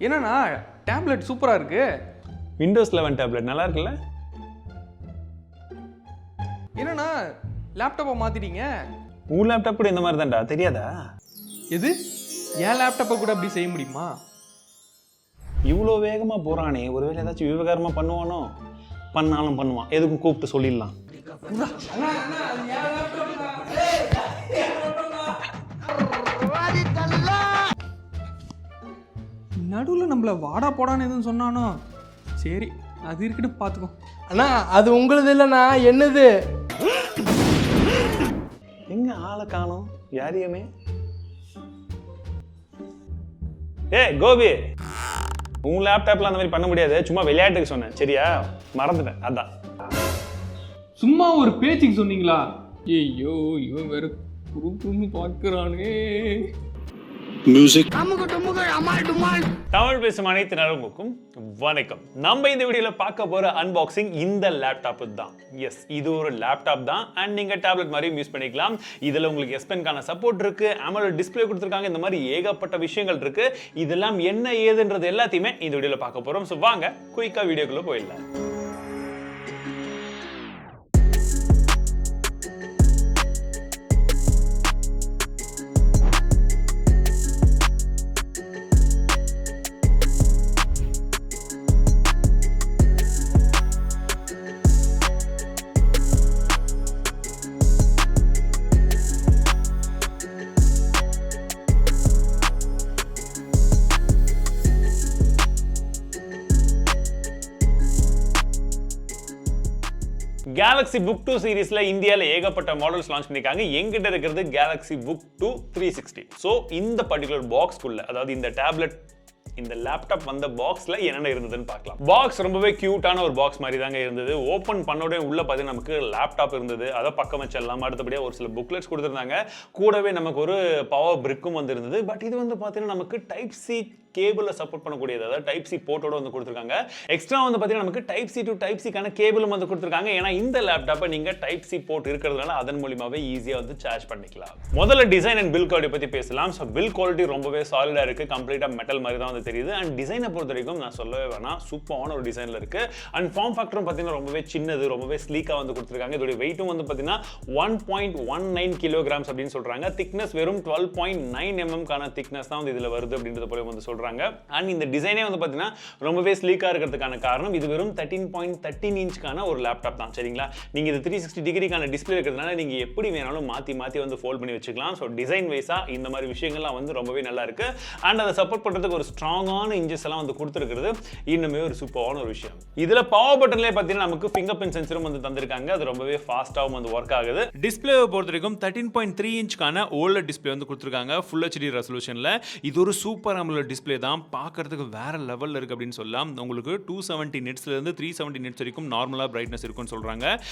என்னண்ணா டேப்லெட் சூப்பராக இருக்கு. விண்டோஸ் 11 டேப்லெட் நல்லா இருக்குல்ல? என்னண்ணா லேப்டாப்பை மாற்றிட்டீங்க? உன் லேப்டாப் கூட இந்த மாதிரி தான்டா, தெரியாதா? எது என் லேப்டாப்பை கூட அப்படி செய்ய முடியுமா? இவ்வளோ வேகமாக போகிறானே, ஒருவேளை ஏதாச்சும் விவகாரமாக பண்ணுவானோ? பண்ணாலும் பண்ணுவான், எதுக்கும் கூப்பிட்டு சொல்லிடலாம். நடுவில் நம்மள வாடா போடான்னு எதுவும் சொன்னானோ? சரி, அது இருக்கட்டும், பார்த்துக்கோ. அண்ணா அது உங்களது இல்லைண்ணா, என்னது? எங்க ஆளை காணோம்? யாரையுமே. கோபி, உன் லேப்டாப்ல அந்த மாதிரி பண்ண முடியாது, சும்மா விளையாட்டுக்கு சொன்னேன், சரியா? மறந்துட்டேன், அதான். சும்மா ஒரு பேச்சுக்கு சொன்னீங்களா? ஐயோ இவன் வேற குறுக்குன்னு பார்க்குறானே. தமிழ் பேசும் அனைத்து நலமுக்கும் வணக்கம். நம்ம இந்த வீடியோல பார்க்க போற அன்பாக்சிங் இந்த லேப்டாப் தான். எஸ், இது ஒரு லேப்டாப் தான் அண்ட் நீங்க டேப்லெட் மாதிரியும் யூஸ் பண்ணிக்கலாம். இதுல உங்களுக்கு S Pen-க்கான சப்போர்ட் இருக்கு, AMOLED டிஸ்ப்ளே கொடுத்திருக்காங்க, இந்த மாதிரி ஏகப்பட்ட விஷயங்கள் இருக்கு. இதெல்லாம் என்ன ஏதுன்றது எல்லாத்தையுமே இந்த வீடியோல பார்க்க போறோம். சோ வாங்க குயிக்கா வீடியோக்குள்ள போயிடலாம். Galaxy Book 2 சீரிஸ்ல இந்தியால ஏகப்பட்ட மாடல்ஸ் லான்ச் பண்ணிருக்காங்க. எங்கிட்ட இருக்கிறது Galaxy Book 2 360. சோ இந்த பர்టిక్యులர் பாக்ஸ்க்குள்ள, அதாவது இந்த டேப்லெட், இந்த லேப்டாப் வந்த பாக்ஸ்ல என்னென்ன இருந்ததுன்னு பார்க்கலாம். பாக்ஸ் ரொம்பவே கியூட்டான ஒரு பாக்ஸ் மாதிரி தாங்க இருந்தது. ஓபன் பண்ணோட உள்ள பார்த்தீங்கன்னா நமக்கு லேப்டாப் இருந்தது, அதை பக்கம் வச்சிடலாம். அடுத்தபடியா ஒரு சில புக்லெட்ஸ் கொடுத்துருந்தாங்க. கூடவே நமக்கு ஒரு பவர் பிரிக்கும் வந்து இருந்தது. பட் இது வந்து பார்த்தீங்கன்னா நமக்கு டைப் சி கேபிள சப்போர்ட் பண்ணக்கூடியது, அதாவது டைப் சி போர்ட்டோட வந்து கொடுத்துருக்காங்க. எக்ஸ்ட்ரா வந்து பார்த்தீங்கன்னா நமக்கு டைப் சி டு டைப் சிக்கான கேபிளும் வந்து கொடுத்துருக்காங்க. ஏன்னா இந்த லேப்டாப்பை நீங்க டைப் சி போர்ட் இருக்கிறதுனால அதன் மூலமாவே ஈஸியா வந்து சார்ஜ் பண்ணிக்கலாம். முதல்ல டிசைன் அண்ட் பில்ட் குவாலிட்டி பத்தி பேசலாம். ஸோ பில்ட் குவாலிட்டி ரொம்பவே சாலிடா இருக்கு, கம்ப்ளீட்டா மெட்டல் மாதிரி தான் வந்து தெரியுது. அண்ட் டிசைனை பொறுத்த வரைக்கும் நான் சொல்லவே வேணாம், சூப்பரான ஒரு டிசைன்ல இருக்கு. அண்ட் ஃபார்ம் ஃபேக்டரும் பார்த்தீங்கன்னா ரொம்பவே சின்னது, ரொம்பவே ஸ்லீக்கா வந்து கொடுத்துருக்காங்க. இதோட வெயிட்டும் வந்து பார்த்தீங்கன்னா 1.19 kilograms அப்படின்னு சொல்றாங்க. திக்னஸ் வெறும் 12.9 mm கான திக்னஸ் தான் வந்து இதுல வருது அப்படின்றது போல வந்து சொல்றாங்க. அண்ட் இந்த டிசைனே வந்து பார்த்தீங்கன்னா ரொம்பவே ஸ்லீக்கா இருக்கிறதுக்கான காரணம் இது வெறும் 13.13 இன்ச்க்கான ஒரு லேப்டாப் தான், சரிங்களா? நீங்க இது 360 டிகிரிக்கான டிஸ்பிளே இருக்கிறதுனால நீங்க எப்படி வேணாலும் மாத்தி மாத்தி வந்து ஃபோல்ட் பண்ணி வச்சுக்கலாம். ஸோ டிசைன் வைஸா இந்த மாதிரி விஷயங்கள்லாம் வந்து ரொம்பவே நல்லா இருக்கு. அண்ட் அதை சப்போர்ட் பண்றதுக்கு ஒரு ஸ்ட்ராங்கான இன்ஜஸ் எல்லாம் வந்து கொடுத்துருக்கிறது இன்னுமே ஒரு சூப்பரான ஒரு விஷயம். இதுல பவர் பட்டன்லயே பார்த்தீங்கன்னா நமக்கு ஃபிங்கர் பிரிண்ட் சென்சரும் வந்து தந்திருக்காங்க. அது ரொம்பவே ஃபாஸ்டாகவும் வந்து ஒர்க் ஆகுது. டிஸ்பிளேவை பொறுத்த வரைக்கும் 13.3 இன்ச்க்கான OLED டிஸ்பிளே வந்து கொடுத்துருக்காங்க, ஃபுல் HD ரெசல்யூஷன்ல. இது ஒரு சூப்பர் AMOLED டிஸ்பிளே தான், பார்க்கறதுக்கு வேற லெவல்ல இருக்கு அப்படின்னு சொல்லலாம். உங்களுக்கு 270 nits இருந்து 370 nits வரைக்கும் நார்மலா பிரைட்னஸ் இருக்கும்னு சொல்றாங்க.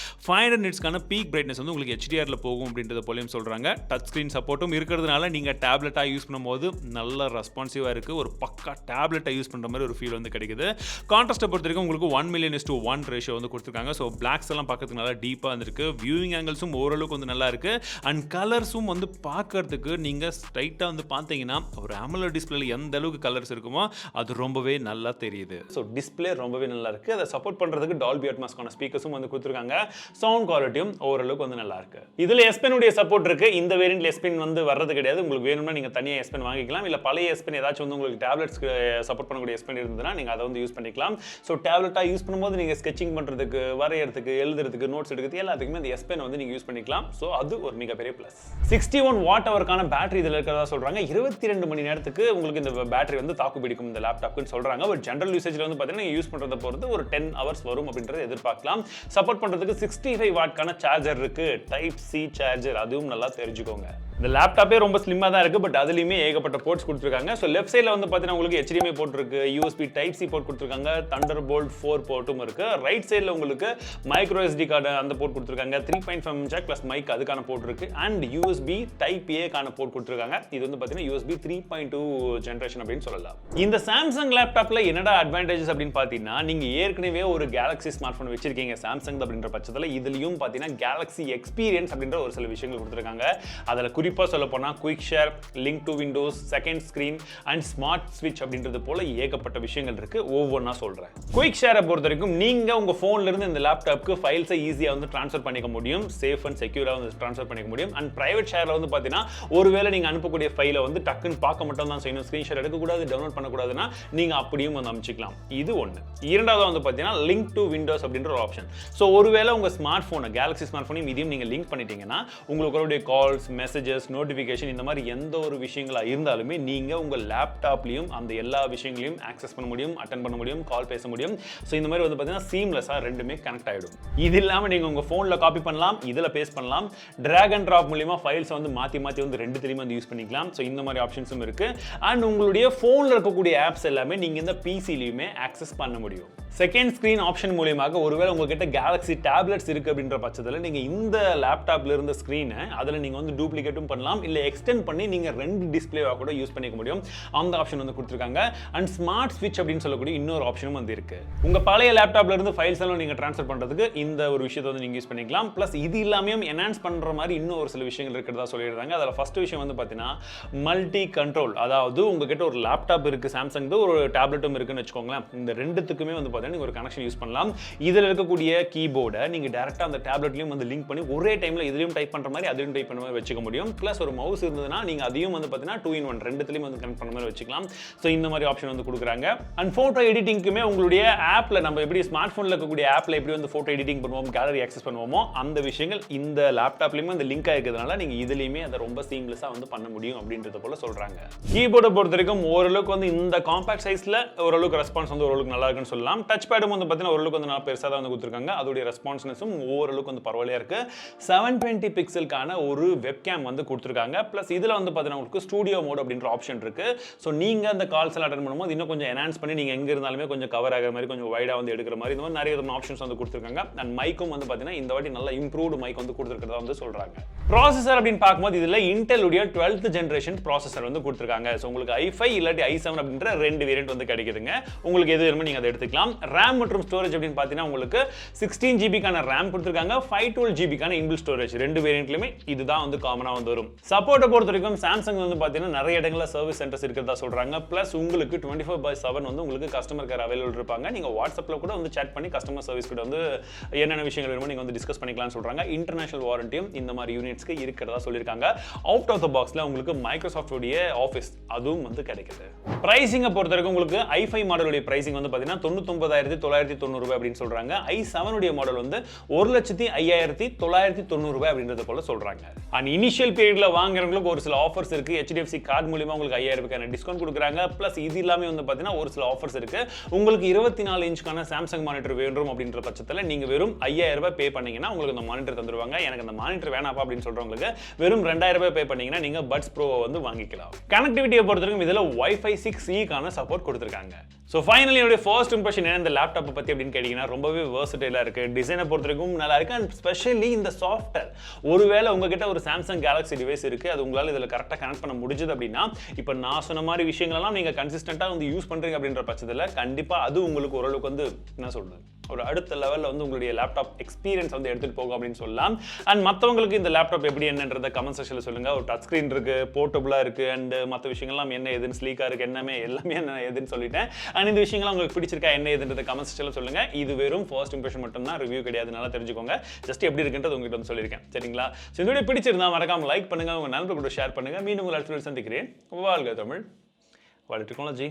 500 nitsக்கான பீக் பிரைட்னஸ் வந்து உங்களுக்கு HDR-ல போகும் அப்படின்றத போலயும் சொல்றாங்க. டச் ஸ்கிரீன் சப்போர்ட்டும் இருக்கிறதுனால நீங்க டேப்லெட்டா யூஸ் பண்ணும்போது நல்ல ரெஸ்பான்சிவா இருக்கு, ஒரு பக்கா டேப்லெட்டை யூஸ் பண்ற மாதிரி ஒரு ஃபீல் வந்து கிடைக்குது. கான்ட்ராஸ்ட்டை பொறுத்த வரைக்கும் உங்களுக்கு 1:1 ரேஷியோ வந்து கொடுத்துருக்காங்க. ஸோ பிளாக்ஸ் எல்லாம் பார்க்கறதுக்கு நல்லா டீப்பா வந்துருக்கு. வியூவிங் ஆங்கிள்ஸும் ஓரளவுக்கு வந்து நல்லா இருக்கு. அண்ட் கலர்ஸும் வந்து பார்க்கறதுக்கு நீங்க ஸ்ட்ரைட்டா வந்து பார்த்தீங்கன்னா ஒரு AMOLED டிஸ்பிளேல எந்த அளவுக்கு கலர்ஸ் இருக்குமோ அது ரொம்பவே நல்லா தெரியுது. ஸோ டிஸ்பிளே ரொம்பவே நல்லா இருக்கு. அதை சப்போர்ட் பண்றதுக்கு டால்பி அட்மாஸ்க்கான ஸ்பீக்கர்ஸும் வந்து கொடுத்துருக்காங்க. சவுண்ட் குவாலிட்டியும் ஓரளவுக்கு வந்து நல்லா இருக்கு. இதுல S Pen உடைய சப்போர்ட் இருக்கு. இந்த வேரியன்ட்ல S Pen வந்து வர்றது கிடையாது. உங்களுக்கு வேணும்னா நீங்க தனியா S Pen வாங்கிக்கலாம். இல்ல பழைய S Pen ஏதாச்சும் வந்து உங்களுக்கு டேப்லெட்ஸ்க்கு சப்போர்ட் பண்ணக்கூடிய S Pen இருந்ததுன்னா நீங்க அதை வந்து யூஸ் பண்ணிக்கலாம். ஸோ டேப்லெட்டா யூஸ் பண்ணும்போது நீங்க ஸ்கெட்சிங் பண்றதுக்கு, வரையறதுக்கு, எழுதுறதுக்கு, நோட்ஸ் எடுக்கிறதுக்கு எல்லாத்துக்குமே இந்த S Pen வந்து நீங்க யூஸ் பண்ணிக்கலாம். ஸோ அது ஒரு மிகப்பெரிய பிளஸ். 61 வாட்-ஹவர்க்கான பேட்டரி இதுல இருக்கிறதா சொல்றாங்க. 22 மணி நேரத்துக்கு உங்களுக்கு இந்த பேட்டரி வந்து தாக்கு பிடிக்கும் இந்த லேப்டாப்னு சொல்றாங்க. பட் ஜெனரல் யூசேஜ்ல வந்து பாத்தீங்கன்னா யூஸ் பண்றத பொறுத்து ஒரு 10 hours வரும் அப்படின்றத எதிர்பார்க்கலாம். சப்போர்ட் பண்றதுக்கு 65 வாட்க்கான சார்ஜர் இருக்கு, டைப் சி சார்ஜர், அதுவும் நல்லா தெரிஞ்சுக்கோங்க. இந்த லேப்டாப்பே ரொம்ப ஸ்லிம்மா தான் இருக்கு, பட் அதுலயுமே ஏகப்பட்ட போர்ட்ஸ் கொடுத்துருக்காங்க. ஸோ லெஃப்ட் சைட்ல வந்து பாத்தீங்கன்னா உங்களுக்கு HDMI போர்ட் இருக்கு, USB டைப் சி போர்ட் கொடுத்துருக்காங்க, Thunderbolt 4 போர்ட்டும் இருக்கு. ரைட் சைட்ல உங்களுக்கு மைக்ரோ SD கார்டு அந்த போர்ட் கொடுத்துருக்காங்க, 3.5mm ஜாக் பிளஸ் மைக் அதுக்கான போர்ட் இருக்கு. அண்ட் USB டைப் A கான போர்ட் கொடுத்துருக்காங்க. இது வந்து பாத்தீங்கன்னா USB 3.2 ஜெனரேஷன் அப்படின்னு சொல்லலாம். இந்த சாம்சங் லேப்டாப்ல என்னடா அட்வான்டேஜஸ் அப்படின்னு பாத்தீங்கன்னா, நீங்க ஏற்கனவே ஒரு Galaxy ஸ்மார்ட் போன் வச்சிருக்கீங்க சாம்சங் அப்படின்ற பட்சத்துல இதுலயும் பாத்தீங்கன்னா Galaxy எக்ஸ்பீரியன்ஸ் அப்படின்ற ஒரு சில விஷயங்கள் கொடுத்துருக்காங்க. அதுல குறிப்பாக சொல்ல போனால் quick share, link to Windows, second screen and smart ஸ்விட்ச் அப்படின்றது போல ஏகப்பட்ட விஷயங்கள் இருக்கு. ஒவ்வொன்றா சொல்கிறேன். குயிக் ஷேரை பொறுத்த வரைக்கும் நீங்கள் உங்கள் ஃபோன்லேருந்து இந்த லேப்டாப்க்கு ஃபைல்ஸை ஈஸியாக வந்து ட்ரான்ஸ்ஃபர் பண்ணிக்க முடியும், சேஃப் அண்ட் செக்யூராக வந்து ட்ரான்ஸ்ஃபர் பண்ணிக்க முடியும். அண்ட் பிரைவேட் ஷேரில் வந்து பார்த்தீங்கன்னா ஒருவேளை நீங்கள் அனுப்பக்கூடிய ஃபைலை வந்து டக்குன்னு பார்க்க மட்டும் தான் செய்யணும், ஸ்க்ரீன்ஷாட் எடுக்கக்கூடாது, டவுன்லோட் பண்ணக்கூடாதுன்னா நீங்கள் அப்படியும் வந்து அமைச்சிக்கலாம். இது ஒன்று. இரண்டாவது வந்து பார்த்தீங்கன்னா லிங்க் டு விண்டோஸ் அப்படின்ற ஒரு ஆப்ஷன். ஸோ ஒருவேளை உங்கள் ஸ்மார்ட் ஃபோனை, கேலக்ஸி ஸ்மார்ட் ஃபோனையும் இதையும் நீங்கள் லிங்க் பண்ணிட்டீங்கன்னா உங்களுக்கு கால்ஸ், மெசேஜஸ், நோட்டிஃபிகேஷன் இந்த மாதிரி எந்த ஒரு விஷயங்களாக இருந்தாலுமே நீங்கள் உங்கள் லேப்டாப்லையும் அந்த எல்லா விஷயங்களையும் ஆக்சஸ் பண்ண முடியும், அட்டன் பண்ண முடியும், கால் பேச முடியும். ஸோ இந்த மாதிரி வந்து பார்த்தீங்கன்னா சீம்லெஸ்ஸாக ரெண்டுமே கனெக்ட் ஆகிடும். இது இல்லாமல் நீங்கள் உங்கள் ஃபோனில் காப்பி பண்ணலாம், இதில் பேஸ்ட் பண்ணலாம், ட்ராக் அண்ட் ட்ராப் மூலியமாக ஃபைல்ஸ் வந்து மாற்றி வந்து ரெண்டுத்துலையுமே வந்து யூஸ் பண்ணிக்கலாம். ஸோ இந்த மாதிரி ஆப்ஷன்ஸும் இருக்கு. அண்ட் உங்களுடைய ஃபோனில் இருக்கக்கூடிய ஆப்ஸ் எல்லாமே நீங்கள் இந்த பிசிலையுமே ஆக்சஸ் பண்ண முடியும். செகண்ட் ஸ்க்ரீன் ஆப்ஷன் மூலியமாக ஒருவேளை உங்ககிட்ட கேலக்ஸி டேப்லெட்ஸ் இருக்கு அப்படின்ற பட்சத்தில் நீங்கள் இந்த லேப்டாப்ல இருந்த ஸ்க்ரீனை அதில் நீங்கள் வந்து டூப்ளிகேட்டும் பண்ணலாம், இல்லை எக்ஸ்டெண்ட் பண்ணி நீங்கள் 2 டிஸ்பிளேவாக கூட யூஸ் பண்ணிக்க முடியும். அந்த ஆப்ஷன் வந்து கொடுத்துருக்காங்க. அண்ட் ஸ்மார்ட் ஸ்விட்ச் அப்படின்னு சொல்லக்கூடிய இன்னொரு ஆப்ஷனும் வந்து இருக்கு. உங்கள் பழைய லேப்டாப்ல இருந்து ஃபைல்ஸ் எல்லாம் நீங்கள் ட்ரான்ஸ்ஃபர் பண்ணுறதுக்கு இந்த ஒரு விஷயத்தை வந்து நீங்கள் யூஸ் பண்ணிக்கலாம். ப்ளஸ் இது இல்லாமையும் என்ஹான்ஸ் பண்ணுற மாதிரி இன்னும் ஒரு சில விஷயங்கள் இருக்கிறதா சொல்லியிருந்தாங்க. அதில் ஃபர்ஸ்ட் விஷயம் வந்து பார்த்தீங்கன்னா மல்டி கண்ட்ரோல். அதாவது உங்ககிட்ட ஒரு லேப்டாப் இருக்கு, சாம்சங் ஒரு டேப்லெட்டும் இருக்குன்னு வச்சுக்கோங்களேன். இந்த ரெண்டுத்துக்குமே வந்து நீங்க ஒரு கனெக்ஷன் யூஸ் பண்ணலாம். இதில் இருக்கக்கூடிய கீபோர்டை நீங்க டைரக்டா அந்த டேப்லெட்லயும் வந்து லிங்க் பண்ணி ஒரே டைம்ல இதுலயும் டைப் பண்ற மாதிரி அதுலயும் டைப் பண்ண மாதிரி வச்சுக்க முடியும். பிளஸ் ஒரு மவுஸ் இருந்ததுன்னா நீங்க அதையும் வந்து பார்த்தீங்கன்னா 2-in-1 ரெண்டுத்துலயும் வந்து கனெக்ட் பண்ண மாதிரி வச்சுக்கலாம். ஸோ இந்த மாதிரி ஆப்ஷன் வந்து கொடுக்குறாங்க. அண்ட் போட்டோ எடிட்டிங்க்குமே உங்களுடைய ஆப்ல நம்ம எப்படி ஸ்மார்ட் போன்ல இருக்கக்கூடிய ஆப்ல எப்படி வந்து போட்டோ எடிட்டிங் பண்ணுவோம், கேலரி ஆக்சஸ் பண்ணுவோமோ அந்த விஷயங்கள் இந்த லேப்டாப்லயுமே அந்த லிங்க் ஆயிருக்கிறதுனால நீங்க இதுலயுமே அதை ரொம்ப சீம்லெஸ்ஸா வந்து பண்ண முடியும் அப்படின்றத போல சொல்றாங்க. கீபோர்டை பொறுத்த வரைக்கும் ஓரளவுக்கு வந்து இந்த காம்பாக்ட் சைஸ்ல ஓரளவுக்கு ரெஸ்பான்ஸ் வந்து ஓரளவுக்கு நல்லா இருக்குன்னு சொல்லலாம். டச் பேடும் வந்து பார்த்தீங்கன்னா ஓரளவுக்கு வந்து நல்லா பெருசாக தான் வந்து கொடுத்துருக்காங்க. அதோடைய ரெஸ்பான்ஸ்னஸும் ஓரளவுக்கு வந்து பரவாயில்லையா இருக்கு. 720 பிக்சலுக்கான ஒரு வெப்கேம் வந்து கொடுத்துருக்காங்க. பிளஸ் இதில் வந்து பார்த்தீங்கன்னா உங்களுக்கு ஸ்டூடியோ மோட் அப்படின்ற ஆப்ஷன் இருக்கு. ஸோ நீங்க அந்த கால்ஸ் எல்லாம் அட்டன் பண்ணும்போது இன்னும் கொஞ்சம் என்ஹான்ஸ் பண்ணி நீங்க எங்க இருந்தாலுமே கொஞ்சம் கவர் ஆகிற மாதிரி கொஞ்சம் வைடா வந்து எடுக்கிற மாதிரி இந்த மாதிரி நிறைய விதமான ஆப்ஷன்ஸ் வந்து கொடுத்துருக்காங்க. அண்ட் மைக்கும் வந்து பார்த்தீங்கன்னா இந்த வாட்டி நல்ல இம்ப்ரூவ்டு மைக் வந்து கொடுத்துருக்கிறதா வந்து சொல்றாங்க. ப்ராசஸர் அப்படின்னு பார்க்கும்போது இதில் இன்டெலுடைய 12th ஜென்ரேஷன் ப்ராசஸர் வந்து கொடுத்துருக்காங்க. ஸோ உங்களுக்கு i5 இல்லாட்டி i7 அப்படின்ற 2 வேரியன்ட் வந்து கிடைக்குதுங்க. உங்களுக்கு எது வேணுமோ நீங்க அதை எடுத்துக்கலாம். RAM மற்றும் ஸ்டோரேஜ் அப்படின்னு பார்த்தீங்கன்னா உங்களுக்கு 16 ஜிபிக்கான RAM கொடுத்துருக்காங்க, 512 ஜிபிக்கான இன்பில்ட் ஸ்டோரேஜ். 2 வேரியன்ட்லையுமே இதுதான் வந்து காமனாக வந்து வரும். சப்போர்ட்டை பொறுத்த வரைக்கும் சாம்சங் வந்து பார்த்தீங்கன்னா நிறைய இடங்களில் சர்வீஸ் சென்டர்ஸ் இருக்கிறதா சொல்றாங்க. பிளஸ் உங்களுக்கு 24/7 வந்து உங்களுக்கு கஸ்டமர் கேர் அவைலபிள் இருப்பாங்க. நீங்க வாட்ஸ்அப்ல கூட வந்து சேட் பண்ணி கஸ்டமர் சர்வீஸ் கூட வந்து என்னென்ன விஷயங்கள் வேணுமோ நீங்க வந்து டிஸ்கஸ் பண்ணிக்கலாம்னு சொல்றாங்க. இன்டர்நேஷனல் வாரண்டியும் இந்த மாதிரி யூனிட்ஸ்க்கு இருக்கிறதா சொல்லியிருக்காங்க. அவுட் ஆஃப் த பாக்ஸ்ல உங்களுக்கு மைக்ரோசாஃப்ட் உடைய ஆஃபீஸ் அதுவும் வந்து கிடைக்குது. பிரைசிங்கை பொறுத்த வரைக்கும் உங்களுக்கு i5 மாடலுடைய பிரைசிங் வந்து பார்த்தீங்கன்னா 99,990 அப்படின்னு சொல்றாங்க. i7 உடைய மாடல் வந்து 1,05,990 அப்படின்றது போல சொல்றாங்க. அண்ட் இனிஷியல் பீரியட்ல வாங்குறவங்களுக்கு ஒரு சில ஆஃபர்ஸ் இருக்கு. HDFC கார்டு மூலமா உங்களுக்கு 5,000 ரூபாய்க்கான டிஸ்கவுண்ட் கொடுக்குறாங்க. பிளஸ் இது இல்லாம வந்து பார்த்தீங்கன்னா ஒரு சில ஆஃபர்ஸ் இருக்கு. உங்களுக்கு 24 இன்ச்க்கான சாம்சங் மானிட்டர் வேணும் அப்படின்ற பட்சத்தில் நீங்க வெறும் 5,000 ரூபாய் பே பண்ணீங்கன்னா உங்களுக்கு அந்த மானிட்டர் தந்துருவாங்க. எனக்கு அந்த மானிட்டர் வேணாப்பா அப்படின்னு சொல்றவங்களுக்கு வெறும் 2,000 ரூபாய் பே பண்ணீங்கன்னா நீங்க பட்ஸ் ப்ரோ வந்து வாங்கிக்கலாம். கனெக்டிவிட்டியை பொறுத்தவரைக்கும் இதுல Wi-Fi 6E சப்போர்ட் கொடுத்துருக்காங்க. ஸோ ஃபைனலி என்னுடைய ஃபர்ஸ்ட் இம்ப்ரெஷன் என்ன இந்த லேப்டாப்பை பற்றி அப்படின்னு கேட்டிங்கன்னா ரொம்பவே வெர்சடைலாக இருக்குது. டிசைனை பொறுத்த வரைக்கும் நல்லா இருக்குது. அண்ட் ஸ்பெஷலி இந்த சாஃப்ட்வேர், ஒருவேளை உங்ககிட்ட ஒரு சாம்சங் கேலக்ஸி டிவைஸ் இருக்குது, அது உங்களால் இதில் கரெக்டாக கனெக்ட் பண்ண முடிஞ்சது அப்படின்னா இப்போ நான் சொன்ன மாதிரி விஷயங்களெல்லாம் நீங்கள் கன்சிஸ்டண்ட்டாக வந்து யூஸ் பண்ணுறீங்க அப்படின்ற பட்சத்தில் கண்டிப்பாக அது உங்களுக்கு ஓரளவுக்கு வந்து என்ன சொல்கிறது ஒரு அடுத்த லெவலில் வந்து உங்களுடைய லேப்டாப் எக்ஸ்பீரியன்ஸ் வந்து எடுத்துகிட்டு போகும் அப்படின்னு சொல்லலாம். அண்ட் மற்றவங்களுக்கு இந்த லேப்டாப் எப்படி என்னன்றதை கமெண்ட் செக்ஷனில் சொல்லுங்கள். ஒரு டச் ஸ்க்ரீன் இருக்குது, போர்ட்டபுளாக இருக்குது, அண்ட் மற்ற விஷயங்கள்லாம் என்ன எதுன்னு ஸ்லீக்காக இருக்குது, எல்லாமே என்ன எதுன்னு சொல்லிட்டேன். அண்ட் இந்த விஷயங்கள்லாம் உங்களுக்கு பிடிச்சிருக்கா என்ன எதுன்றதை கமெண்ட் செக்ஷனில் சொல்லுங்கள். இது வெறும் ஃபர்ஸ்ட் இம்ப்ரெஷன் மட்டும் தான், ரிவ்யூ கிடையாது, நல்லா தெரிஞ்சுக்கோங்க. ஜஸ்ட் எப்படி இருக்குன்றது உங்ககிட்ட வந்து சொல்லியிருக்கேன். சரிங்களா? ஸோ இந்த வீடியோ பிடிச்சிருந்தா மறக்காம லைக் பண்ணுங்கள், உங்கள் நண்பர்கள் கூட ஷேர் பண்ணுங்கள். மீண்டும் உங்கள் அடுத்த சந்திக்கிறேன். வாழ்க தமிழ், வாழ்க டெக்னாலஜி.